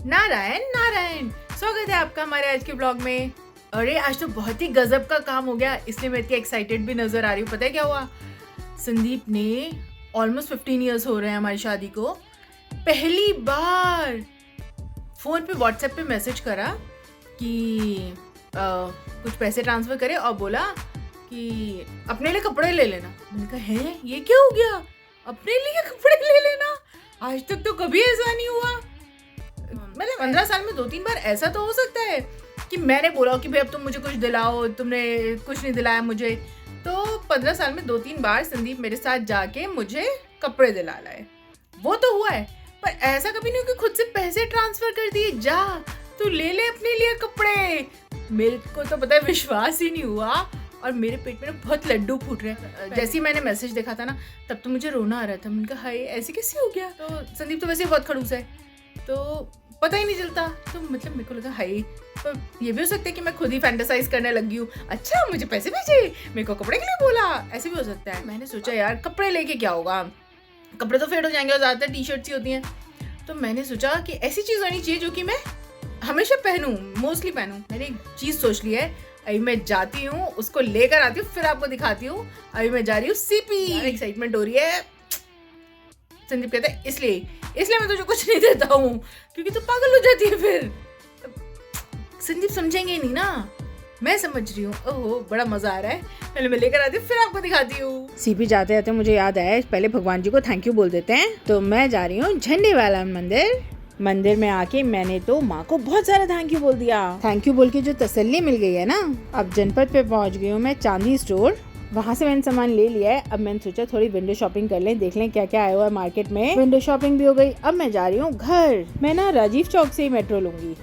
नारायण नारायण, स्वागत है आपका हमारे आज के ब्लॉग में। अरे आज तो बहुत ही गजब का काम हो गया, इसलिए मैं इतनी एक्साइटेड भी नजर आ रही हूँ। पता है क्या हुआ? संदीप ने ऑलमोस्ट 15 ईयर्स हो रहे हैं हमारी शादी को, पहली बार फोन पे व्हाट्सएप पे मैसेज करा कि कुछ पैसे ट्रांसफर करे और बोला कि अपने लिए कपड़े ले लेना। मैंने कहा है ये क्या हो गया, अपने लिए कपड़े ले लेना? आज तक तो कभी ऐसा नहीं हुआ। मतलब 15 साल में 2-3 बार ऐसा तो हो सकता है कि मैंने बोला कि भाई अब तुम मुझे कुछ दिलाओ, तुमने कुछ नहीं दिलाया मुझे। तो 15 साल में 2-3 बार संदीप मेरे साथ जाके मुझे कपड़े दिला लाए, वो तो हुआ है। पर ऐसा कभी नहीं कि खुद से पैसे ट्रांसफर कर दिए, जा तू ले ले अपने लिए कपड़े। मेरे को तो पता है विश्वास ही नहीं हुआ और मेरे पेट में बहुत लड्डू फूट रहे हैं। जैसे ही मैंने मैसेज देखा था ना, तब तो मुझे रोना आ रहा था। मैंने कहा हाय ऐसे कैसे हो गया। तो संदीप तो वैसे बहुत खड़ूस है, तो पता ही नहीं चलता। तो मतलब मेरे को लगा हाय, तो ये भी हो सकता है कि मैं खुद ही फैंटेसाइज करने लगी हूँ। अच्छा मुझे पैसे भेजे, मेरे को कपड़े के लिए बोला, ऐसे भी हो सकता है। मैंने सोचा यार कपड़े लेके क्या होगा, कपड़े तो फेड हो जाएंगे और ज़्यादातर टी शर्ट्स ही होती हैं। तो मैंने सोचा कि ऐसी चीज़ होनी चाहिए जो कि मैं हमेशा पहनूं, मोस्टली पहनूं। मैंने एक चीज़ सोच ली है, अभी मैं जाती हूँ उसको लेकर आती हूँ, फिर आपको दिखाती हूँ। अभी मैं जा रही हूँ सीपी, एक्साइटमेंट हो रही है। संदीप कहता है इसलिए मैं तुझे कुछ नहीं देता हूँ क्योंकि तू पागल हो जाती है फिर। संदीप समझेंगे ही नहीं ना, मैं समझ रही हूँ। ओहो बड़ा मजा आ रहा है, पहले मैं लेकर आती हूँ फिर आपको दिखाती हूँ। सीपी जाते जाते मुझे याद आया, पहले भगवान जी को थैंक यू बोल देते हैं। तो मैं जा रही हूँ झंडे वाला मंदिर में आके मैंने तो माँ को बहुत सारा थैंक यू बोल दिया। थैंक यू बोल के जो तसल्ली मिल गई है ना, अब जनपद पे पहुँच गई हूँ मैं चांदी स्टोर। वहाँ से मैंने सामान ले लिया है। अब मैंने सोचा थोड़ी विंडो शॉपिंग कर लें, देख लें क्या क्या आया हुआ है मार्केट में। विंडो शॉपिंग भी हो गई। अब मैं जा रही हूँ घर। मैं ना राजीव चौक से ही मेट्रो लूंगी,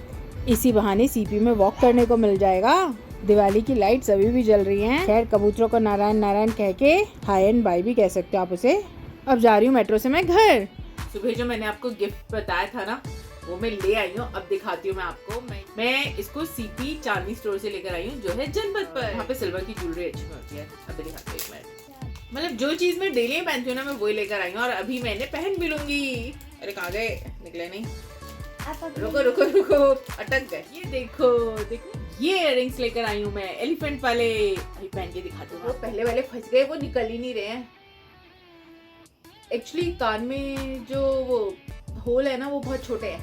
इसी बहाने सीपी में वॉक करने को मिल जाएगा। दिवाली की लाइट्स अभी भी जल रही हैं। खैर कबूतरों को नारायण नारायण कह के हाई एंड बाय भी कह सकते हो आप उसे। अब जा रही हूँ मेट्रो से मैं घर। सुबह जो मैंने आपको गिफ्ट बताया था ना, वो मैं ले आई हूँ। अब दिखाती हूँ मैं आपको। मैं इसको सीपी चांदी स्टोर से लेकर आई हूँ जो है जनपद पर। यहाँ पे सिल्वर की ज्वेलरी अच्छी होती है। अब दिखाती हूँ एक मिनट। मतलब जो चीज मैं डेली पहनती हूँ ना, मैं वही लेकर आई हूँ और अभी मैंने पहन भी लूंगी। अरे कहाँ गए, निकले नहीं। रुको रुको रुको, अटक गए। ये देखो देखो, ये इयररिंग्स लेकर आई हूँ मैं, एलिफेंट वाले। अभी पहन के दिखाती हूँ। वो पहले वाले फंस गए, वो निकल ही नहीं रहे हैं। एक्चुअली कान में जो वो होल है ना, वो बहुत छोटे हैं,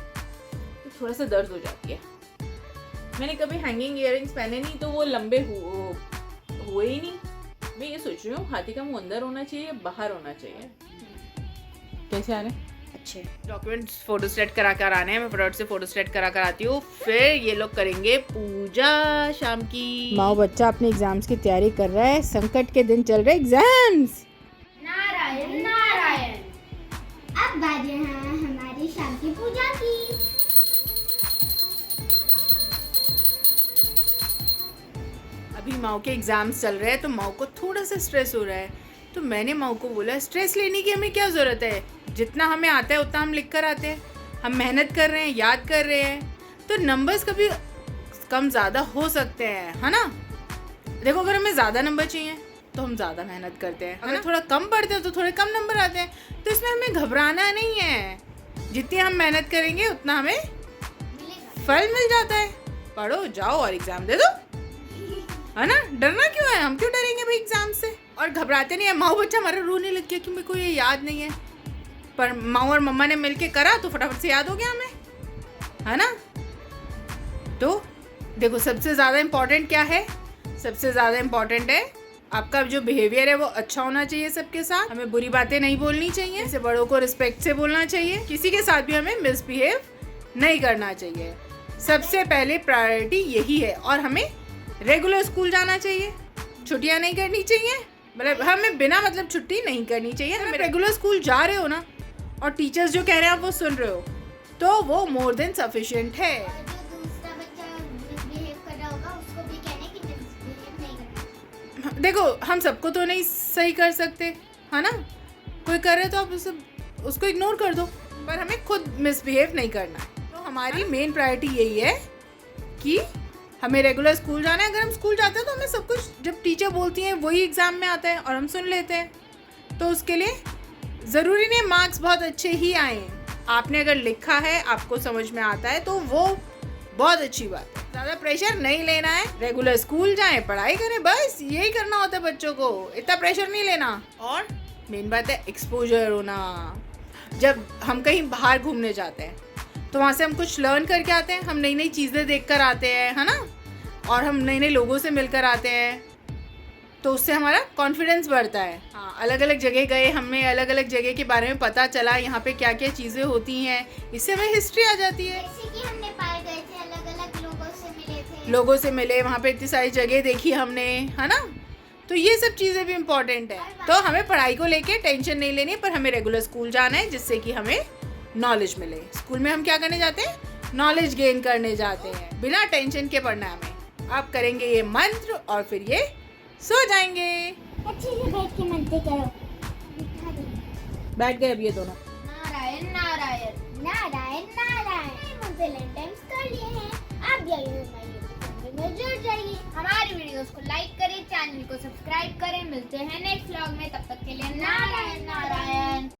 तो थोड़ा सा दर्द हो जाती है। मैंने कभी हैंगिंग इयररिंग्स पहने नहीं, तो वो लंबे हुए ही नहीं। मैं ये सोच रही हूँ हाथी का मुंह अंदर होना चाहिए, बाहर होना चाहिए। कैसे आ रहे हैं? अच्छे डॉक्यूमेंट्स फोटो स्टेट करा कर आने हैं। मैं फटाफट से फोटो स्टेट करा कर आती हूँ, फिर ये लोग करेंगे पूजा शाम की। माँ बच्चा अपने एग्जाम्स की तैयारी कर रहा है। संकट के दिन चल रहे एग्जाम्स। नारायण नारायण। अब बारी है हमारी शाम की पूजा की। अभी माँ के एग्जाम्स चल रहे हैं, तो माँ को थोड़ा सा स्ट्रेस हो रहा है। तो मैंने माँ को बोला स्ट्रेस लेने की हमें क्या ज़रूरत है, जितना हमें आता है उतना हम लिख कर आते हैं। हम मेहनत कर रहे हैं, याद कर रहे हैं, तो नंबर्स कभी कम ज़्यादा हो सकते हैं, है ना। देखो अगर हमें ज़्यादा नंबर चाहिए तो हम ज़्यादा मेहनत करते हैं, अगर थोड़ा कम पढ़ते हैं तो थोड़े कम नंबर आते हैं। तो इसमें हमें घबराना नहीं है, जितनी हम मेहनत करेंगे उतना हमें फल मिल जाता है। पढ़ो जाओ और एग्ज़ाम दे दो, है ना। डरना क्यों है, हम क्यों डरेंगे भाई एग्जाम से। और घबराते नहीं है। माँ बच्चा हमारा रोने लग गया कि मेरे को ये याद नहीं है, पर माँ और मम्मा ने मिलके करा तो फटाफट से याद हो गया हमें, है ना। तो देखो सबसे ज़्यादा इम्पोर्टेंट क्या है, सबसे ज़्यादा इम्पोर्टेंट है आपका जो बिहेवियर है वो अच्छा होना चाहिए सबके साथ। हमें बुरी बातें नहीं बोलनी चाहिए, जैसे बड़ों को रिस्पेक्ट से बोलना चाहिए, किसी के साथ भी हमें मिसबिहेव नहीं करना चाहिए। सबसे पहले प्रायोरिटी यही है। और हमें रेगुलर स्कूल जाना चाहिए, छुट्टियां नहीं करनी चाहिए। मतलब हमें बिना मतलब छुट्टी नहीं करनी चाहिए। हमें रेगुलर स्कूल जा रहे हो ना, और टीचर्स जो कह रहे हैं आप वो सुन रहे हो, तो वो मोर देन सफिशिएंट है। और जो दूसरा बच्चा मिसबिहेव कर रहा होगा उसको भी कहना कि मिसबिहेव नहीं करना। देखो हम सबको तो नहीं सही कर सकते, है ना। कोई कर रहे है तो आप उसको इग्नोर कर दो, पर हमें खुद मिसबिहेव नहीं करना है। तो हमारी मेन प्रायोरिटी यही है कि हमें रेगुलर स्कूल जाना है। अगर हम स्कूल जाते हैं तो हमें सब कुछ जब टीचर बोलती हैं वही एग्ज़ाम में आता है और हम सुन लेते हैं। तो उसके लिए ज़रूरी नहीं मार्क्स बहुत अच्छे ही आए, आपने अगर लिखा है, आपको समझ में आता है, तो वो बहुत अच्छी बात है। ज़्यादा प्रेशर नहीं लेना है, रेगुलर स्कूल जाएं, पढ़ाई करें, बस यही करना होता है बच्चों को, इतना प्रेशर नहीं लेना। और मेन बात है एक्सपोजर होना। जब हम कहीं बाहर घूमने जाते हैं तो वहाँ से हम कुछ लर्न करके आते हैं, हम नई नई चीज़ें देख कर आते हैं, है ना, और हम नए नए लोगों से मिलकर आते हैं, तो उससे हमारा कॉन्फिडेंस बढ़ता है। हाँ, अलग अलग जगह गए, हमें अलग अलग जगह के बारे में पता चला, यहाँ पे क्या क्या चीज़ें होती हैं, इससे हमें हिस्ट्री आ जाती है। जैसे कि हम नेपाल गए थे, अलग अलग लोगों से मिले थे, लोगों से मिले, वहाँ पे इतनी सारी जगह देखी हमने, है ना, तो ये सब चीज़ें भी इम्पोर्टेंट है। तो हमें पढ़ाई को लेके टेंशन नहीं लेनी, पर हमें रेगुलर स्कूल जाना है, जिससे कि हमें नॉलेज मिले। स्कूल में हम क्या करने जाते हैं? नॉलेज गेन करने जाते हैं, बिना टेंशन के पढ़ना है हमें। आप करेंगे ये मंत्र और फिर ये सो जाएंगे। अच्छे से बैठ के मंत्र करो। बैठ गए अब ये दोनों। नारायण नारायण नारायण नारायण। हम वैलेंटाइंस कर लिए हैं, आप भी आइए हमारे YouTube में जुड़ जाइए, हमारी वीडियोस को लाइक करें, चैनल को सब्सक्राइब करें। मिलते हैं नेक्स्ट व्लॉग में, तब तक के लिए नारायण नारायण।